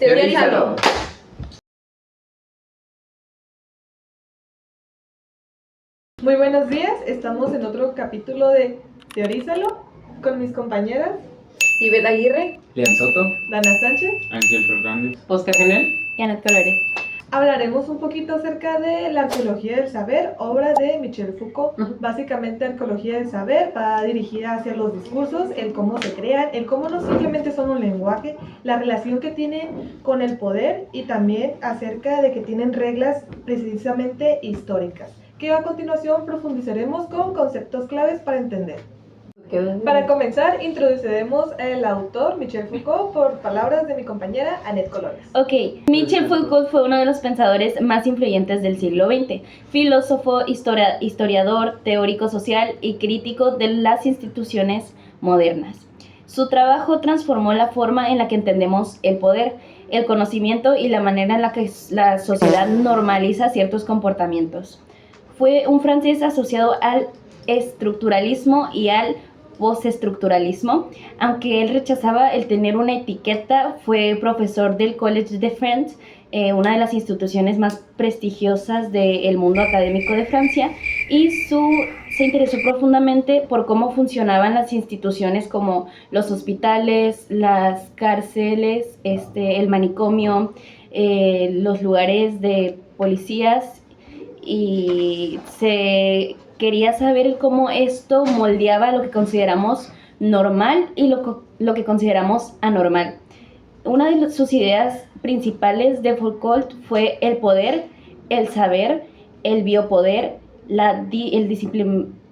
Teorízalo. Muy buenos días, estamos en otro capítulo de Teorízalo con mis compañeras Ivette Aguirre, Lian Soto, Dana Sánchez. Ángel Fernández, Oscar Genel y Anet Colores. Hablaremos un poquito acerca de la arqueología del saber, obra de Michel Foucault. Básicamente, arqueología del saber va dirigida hacia los discursos, el cómo se crean, el cómo no simplemente son un lenguaje, la relación que tienen con el poder y también acerca de que tienen reglas precisamente históricas, que a continuación profundizaremos con conceptos claves para entender. Para comenzar, introduciremos al autor Michel Foucault por palabras de mi compañera Anet Colores. Ok, Michel Foucault fue uno de los pensadores más influyentes del siglo XX, filósofo, historiador, teórico social y crítico de las instituciones modernas. Su trabajo transformó la forma en la que entendemos el poder, el conocimiento y la manera en la que la sociedad normaliza ciertos comportamientos. Fue un francés asociado al estructuralismo y al postestructuralismo. Aunque él rechazaba el tener una etiqueta, fue profesor del Collège de France, una de las instituciones más prestigiosas del mundo académico de Francia, y se interesó profundamente por cómo funcionaban las instituciones como los hospitales, las cárceles, el manicomio, los lugares de policías, y se quería saber cómo esto moldeaba lo que consideramos normal y lo que consideramos anormal. Una de sus ideas principales de Foucault fue el poder, el saber, el biopoder, el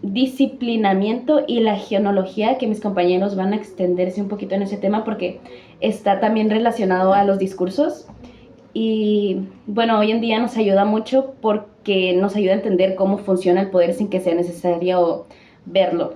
disciplinamiento y la genealogía, que mis compañeros van a extenderse un poquito en ese tema porque está también relacionado a los discursos. Y bueno, hoy en día nos ayuda mucho porque nos ayuda a entender cómo funciona el poder sin que sea necesario verlo.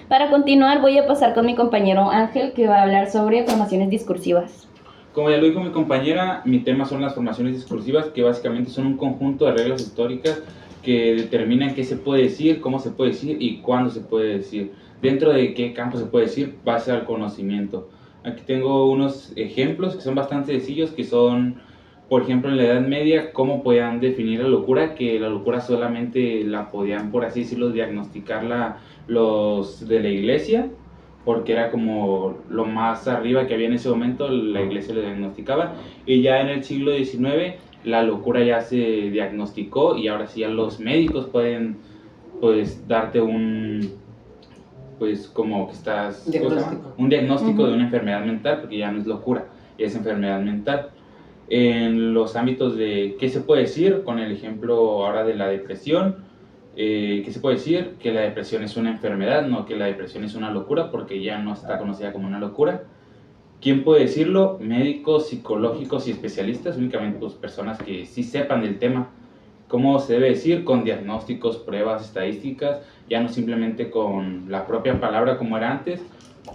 Para continuar, voy a pasar con mi compañero Ángel, que va a hablar sobre formaciones discursivas. Como ya lo dijo mi compañera, mi tema son las formaciones discursivas, que básicamente son un conjunto de reglas históricas que determinan qué se puede decir, cómo se puede decir y cuándo se puede decir. Dentro de qué campo se puede decir, base al conocimiento. Aquí tengo unos ejemplos que son bastante sencillos, que son, por ejemplo, en la Edad Media, cómo podían definir la locura, que la locura solamente la podían, por así decirlo, diagnosticar los de la iglesia, porque era como lo más arriba que había en ese momento, la iglesia lo diagnosticaba, y ya en el siglo XIX la locura ya se diagnosticó y ahora sí ya los médicos pueden pues darte pues como que estás un diagnóstico de una enfermedad mental, porque ya no es locura, ya es enfermedad mental. En los ámbitos de qué se puede decir, con el ejemplo ahora de la depresión, ¿qué se puede decir? Que la depresión es una enfermedad, no que la depresión es una locura, porque ya no está conocida como una locura. ¿Quién puede decirlo? Médicos, psicológicos y especialistas, únicamente pues, personas que sí sepan del tema. ¿Cómo se debe decir? Con diagnósticos, pruebas, estadísticas, ya no simplemente con la propia palabra como era antes,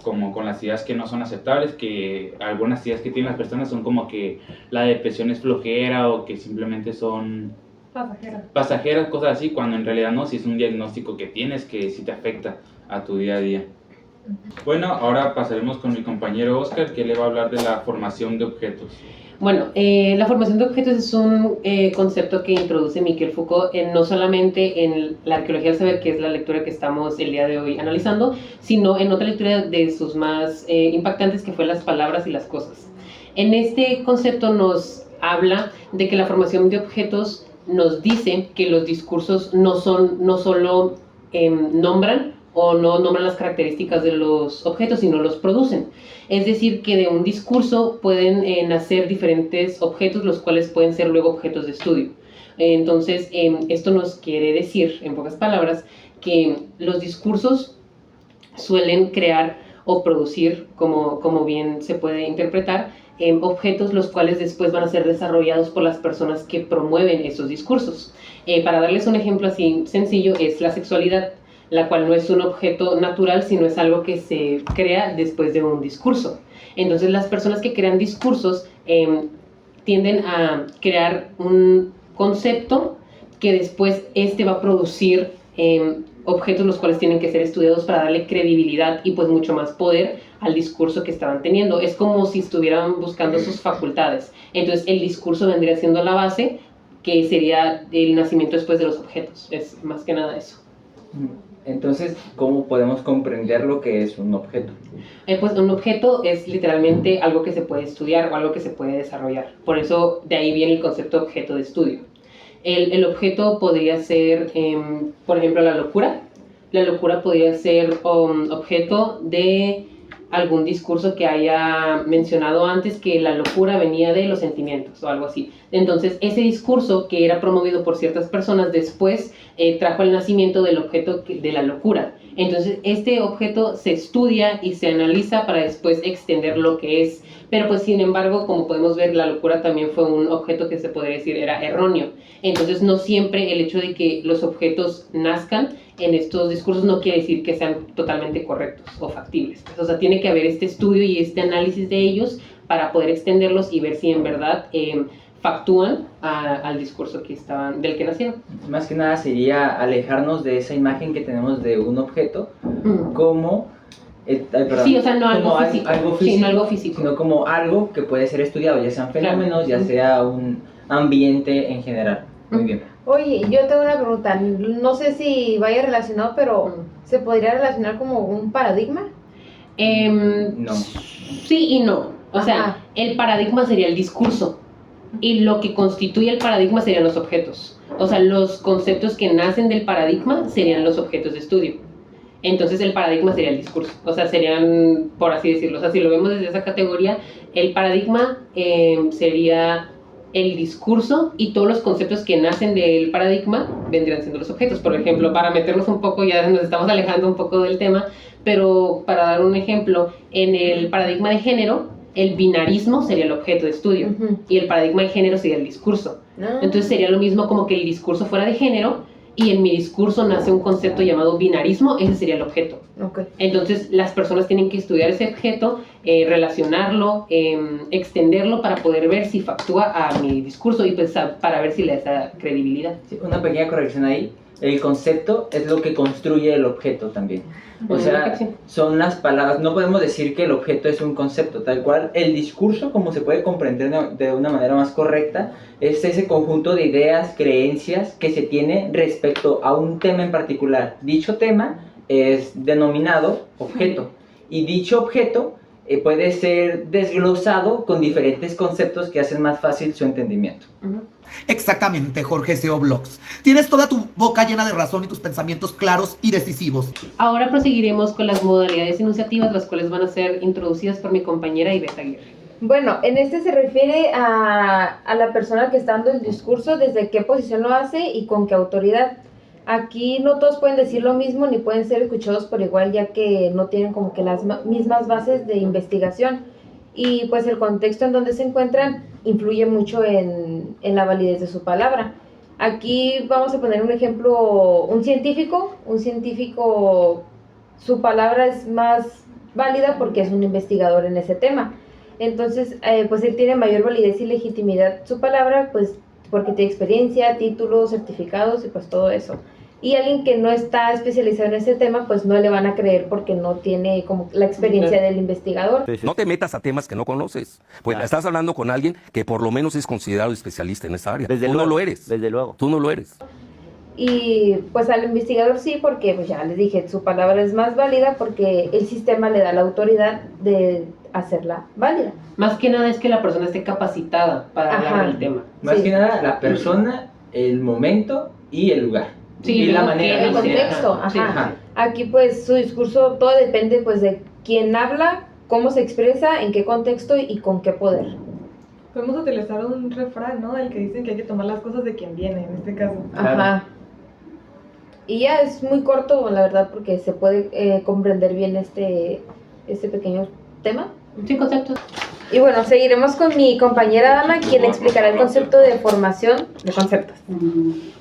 como con las ideas que no son aceptables, que algunas ideas que tienen las personas son como que la depresión es flojera o que simplemente son pasajeras, cosas así, cuando en realidad no, si es un diagnóstico que tienes que sí te afecta a tu día a día. Bueno, ahora pasaremos con mi compañero Oscar, que le va a hablar de la formación de objetos. Bueno, la formación de objetos es un concepto que introduce Michel Foucault no solamente en la arqueología del saber, que es la lectura que estamos el día de hoy analizando, sino en otra lectura de sus más impactantes, que fue las palabras y las cosas. En este concepto nos habla de que la formación de objetos nos dice que los discursos no solo nombran o no nombran las características de los objetos, sino los producen. Es decir, que de un discurso pueden nacer diferentes objetos, los cuales pueden ser luego objetos de estudio. Entonces, esto nos quiere decir, en pocas palabras, que los discursos suelen crear o producir, como bien se puede interpretar, objetos los cuales después van a ser desarrollados por las personas que promueven esos discursos. Para darles un ejemplo así sencillo, es la sexualidad, la cual no es un objeto natural, sino es algo que se crea después de un discurso. Entonces, las personas que crean discursos tienden a crear un concepto que después va a producir objetos los cuales tienen que ser estudiados para darle credibilidad y pues mucho más poder al discurso que estaban teniendo. Es como si estuvieran buscando sus facultades. Entonces el discurso vendría siendo la base, que sería el nacimiento después de los objetos. Es más que nada eso. Entonces, ¿cómo podemos comprender lo que es un objeto? Pues un objeto es literalmente algo que se puede estudiar o algo que se puede desarrollar. Por eso de ahí viene el concepto objeto de estudio. El objeto podría ser, por ejemplo, la locura. La locura podría ser objeto de algún discurso que haya mencionado antes, que la locura venía de los sentimientos o algo así. Entonces, ese discurso que era promovido por ciertas personas después trajo el nacimiento del objeto de la locura. Entonces, este objeto se estudia y se analiza para después extender lo que es. Pero pues, sin embargo, como podemos ver, la locura también fue un objeto que se podría decir era erróneo. Entonces, no siempre el hecho de que los objetos nazcan en estos discursos no quiere decir que sean totalmente correctos o factibles. O sea, tiene que haber este estudio y este análisis de ellos para poder extenderlos y ver si en verdad factúan al discurso del que nacieron. Más que nada sería alejarnos de esa imagen que tenemos de un objeto como... sí, o sea, no algo como físico, algo físico, sí, no algo físico, sino como algo que puede ser estudiado, ya sean fenómenos, ya sea un ambiente en general. Muy bien. Oye, yo tengo una pregunta, no sé si vaya relacionado, pero ¿se podría relacionar como un paradigma? No. Sí y no. O sea, el paradigma sería el discurso y lo que constituye el paradigma serían los objetos. O sea, los conceptos que nacen del paradigma serían los objetos de estudio. Entonces el paradigma sería el discurso. O sea, serían, por así decirlo, o sea, si lo vemos desde esa categoría, el paradigma sería el discurso y todos los conceptos que nacen del paradigma vendrían siendo los objetos. Por ejemplo, para meternos un poco, ya nos estamos alejando un poco del tema, pero para dar un ejemplo, en el paradigma de género, el binarismo sería el objeto de estudio y el paradigma de género sería el discurso. Entonces sería lo mismo como que el discurso fuera de género y en mi discurso nace un concepto llamado binarismo, ese sería el objeto. Entonces las personas tienen que estudiar ese objeto, relacionarlo, extenderlo para poder ver si factúa a mi discurso y pues para ver si le da credibilidad. Sí, una pequeña corrección ahí. El concepto es lo que construye el objeto también. O sea, son las palabras. No podemos decir que el objeto es un concepto, tal cual. El discurso, como se puede comprender de una manera más correcta, es ese conjunto de ideas, creencias que se tiene respecto a un tema en particular. Dicho tema es denominado objeto. Y dicho objeto puede ser desglosado con diferentes conceptos que hacen más fácil su entendimiento. Exactamente, Jorge SEO Blogs. Tienes toda tu boca llena de razón y tus pensamientos claros y decisivos. Ahora proseguiremos con las modalidades enunciativas, las cuales van a ser introducidas por mi compañera Ivette Aguirre. Bueno, en este se refiere a la persona que está dando el discurso, desde qué posición lo hace y con qué autoridad. Aquí no todos pueden decir lo mismo ni pueden ser escuchados por igual, ya que no tienen como que las mismas bases de investigación. Y pues el contexto en donde se encuentran influye mucho en la validez de su palabra. Aquí vamos a poner un ejemplo, un científico, su palabra es más válida porque es un investigador en ese tema. Entonces, pues él tiene mayor validez y legitimidad su palabra, pues porque tiene experiencia, títulos, certificados y pues todo eso. Y alguien que no está especializado en ese tema, pues no le van a creer porque no tiene como la experiencia del investigador. No te metas a temas que no conoces, pues estás hablando con alguien que por lo menos es considerado especialista en esa área. Tú no lo eres. Desde luego. Tú no lo eres. Y pues al investigador sí, porque pues ya les dije, su palabra es más válida porque el sistema le da la autoridad de hacerla válida. Más que nada es que la persona esté capacitada para hablar del tema. Más que nada la persona, el momento y el lugar. Sí, y la manera. El contexto, Sí, Aquí pues su discurso, todo depende pues de quién habla, cómo se expresa, en qué contexto y con qué poder. Podemos utilizar un refrán, ¿no? El que dicen que hay que tomar las cosas de quien viene, en este caso. Y ya es muy corto, la verdad, porque se puede comprender bien este pequeño tema. Sí, conceptos. Y bueno, seguiremos con mi compañera Dana, quien explicará el concepto de formación de conceptos.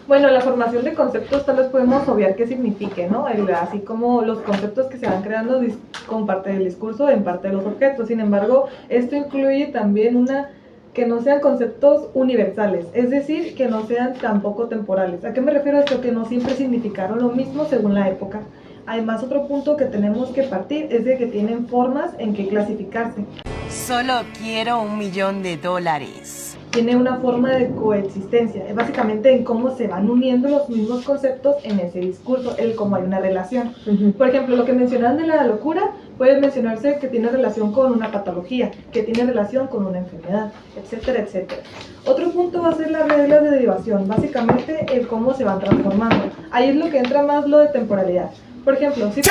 Bueno, la formación de conceptos tal vez podemos obviar qué signifique, ¿no? Así como los conceptos que se van creando con parte del discurso en parte de los objetos. Sin embargo, esto incluye también una que no sean conceptos universales, es decir, que no sean tampoco temporales. ¿A qué me refiero a esto? Que no siempre significaron lo mismo según la época. Además, otro punto que tenemos que partir es de que tienen formas en que clasificarse. Solo quiero $1.000.000. Tiene una forma de coexistencia, es básicamente en cómo se van uniendo los mismos conceptos en ese discurso, el cómo hay una relación. Por ejemplo, lo que mencionan de la locura, puede mencionarse que tiene relación con una patología, que tiene relación con una enfermedad, etcétera, etcétera. Otro punto va a ser las reglas de derivación, básicamente el cómo se van transformando. Ahí es lo que entra más lo de temporalidad. Por ejemplo, si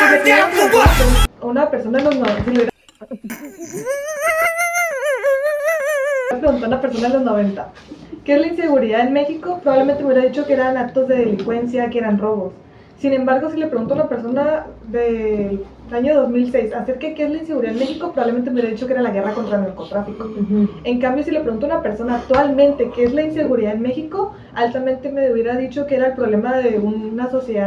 una persona de los 90, preguntó a una persona de los 90, ¿qué es la inseguridad en México? Probablemente me hubiera dicho que eran actos de delincuencia, que eran robos. Sin embargo, si le pregunto a una persona del año 2006 acerca de qué es la inseguridad en México, probablemente me hubiera dicho que era la guerra contra el narcotráfico. En cambio, si le pregunto a una persona actualmente qué es la inseguridad en México, altamente me hubiera dicho que era el problema de una sociedad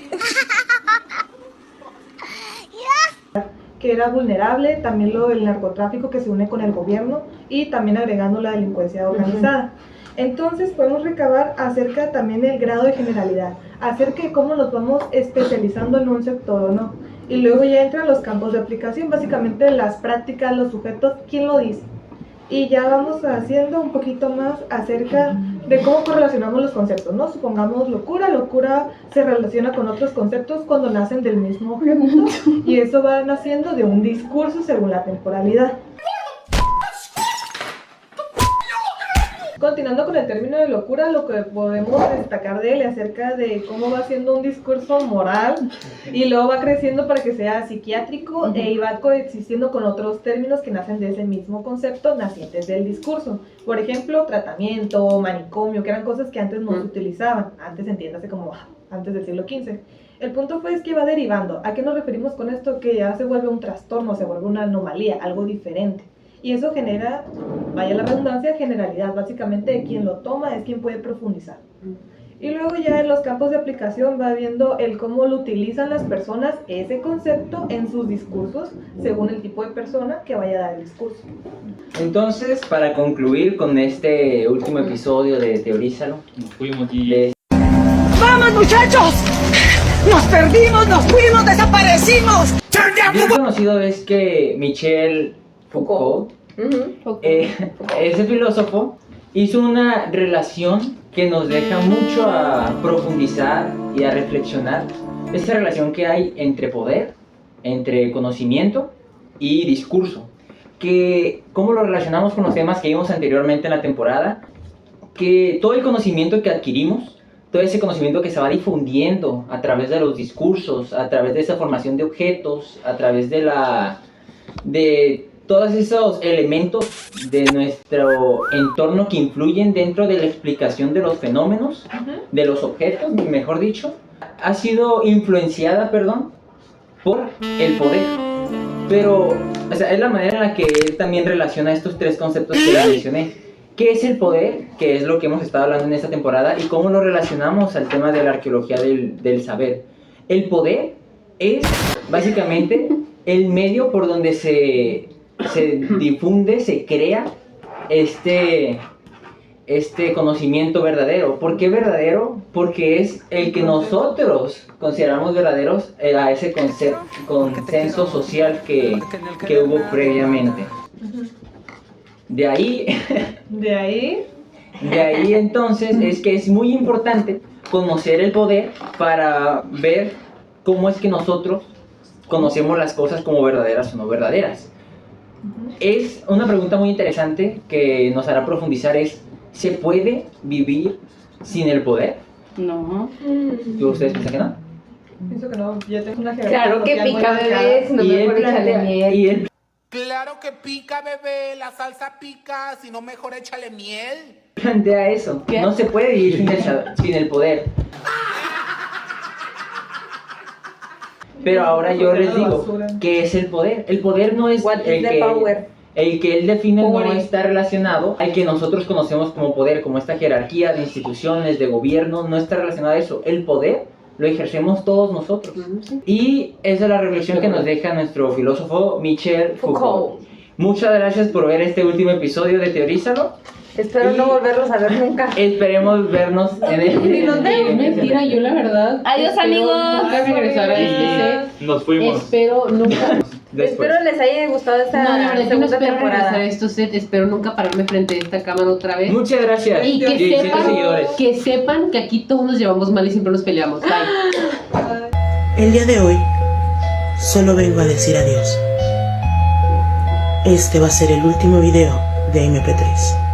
que era vulnerable, también lo del narcotráfico que se une con el gobierno y también agregando la delincuencia organizada. Entonces podemos recabar acerca también del grado de generalidad, acerca de cómo nos vamos especializando en un sector o no. Y luego ya entran los campos de aplicación, básicamente las prácticas, los sujetos, quién lo dice. Y ya vamos haciendo un poquito más acerca de cómo correlacionamos los conceptos, ¿no? Supongamos locura se relaciona con otros conceptos cuando nacen del mismo objeto y eso va naciendo de un discurso según la temporalidad. Continuando con el término de locura, lo que podemos destacar de él acerca de cómo va siendo un discurso moral y luego va creciendo para que sea psiquiátrico y va coexistiendo con otros términos que nacen de ese mismo concepto nacientes del discurso. Por ejemplo, tratamiento, manicomio, que eran cosas que antes no se utilizaban, antes entiéndase como antes del siglo XV. El punto fue es que va derivando. ¿A qué nos referimos con esto? Que ya se vuelve un trastorno, se vuelve una anomalía, algo diferente. Y eso genera, vaya la redundancia, generalidad. Básicamente quien lo toma es quien puede profundizar. Y luego ya en los campos de aplicación va viendo el cómo lo utilizan las personas ese concepto en sus discursos según el tipo de persona que vaya a dar el discurso. Entonces, para concluir con este último episodio de Teorízalo, Nos fuimos y... ¡Vamos, muchachos! ¡Nos perdimos, nos fuimos, desaparecimos! Bien conocido es que Michel Foucault, ese filósofo, hizo una relación que nos deja mucho a profundizar y a reflexionar. Esa relación que hay entre poder, entre conocimiento y discurso. Que, ¿cómo lo relacionamos con los temas que vimos anteriormente en la temporada? Que todo el conocimiento que adquirimos, todo ese conocimiento que se va difundiendo a través de los discursos, a través de esa formación de objetos, a través de todos esos elementos de nuestro entorno que influyen dentro de la explicación de los fenómenos, de los objetos, mejor dicho, ha sido influenciada, por el poder. Pero, o sea, es la manera en la que él también relaciona estos tres conceptos que les mencioné. ¿Qué es el poder? Que es lo que hemos estado hablando en esta temporada, y cómo lo relacionamos al tema de la arqueología del saber. El poder es básicamente el medio por donde se difunde, se crea este conocimiento verdadero. ¿Por qué verdadero? Porque es el que nosotros consideramos verdaderos a ese consenso social que hubo previamente. De ahí entonces es que es muy importante conocer el poder para ver cómo es que nosotros conocemos las cosas como verdaderas o no verdaderas. Es una pregunta muy interesante que nos hará profundizar, es ¿se puede vivir sin el poder? No. ¿Ustedes piensan que no? Pienso que no, ya tengo una jerarquía. Claro que pica, bebés, no mejor échale miel. Claro que pica, bebé, la salsa pica, si no mejor échale miel. Plantea eso, ¿qué? No se puede vivir sin el poder. Pero ahora yo les digo, ¿qué es el poder? El poder no es el que él define, no está relacionado al que nosotros conocemos como poder, como esta jerarquía de instituciones, de gobierno, no está relacionado a eso. El poder lo ejercemos todos nosotros. Y esa es la reflexión que nos deja nuestro filósofo Michel Foucault. Muchas gracias por ver este último episodio de Teorízalo. Espero no volverlos a ver nunca. Esperemos vernos en Es mentira, yo la verdad. Adiós, espero amigos. Nunca regresar a este set. Nos fuimos. Espero nunca. Después. Espero les haya gustado esta No, la verdad, yo no segunda espero regresar temporada. a estos sets. Espero nunca pararme frente a esta cámara otra vez. Muchas gracias. Y que 17 sepan, seguidores. que sepan que aquí todos nos llevamos mal y siempre nos peleamos. Bye. El día de hoy solo vengo a decir adiós. Este va a ser el último video de MP3.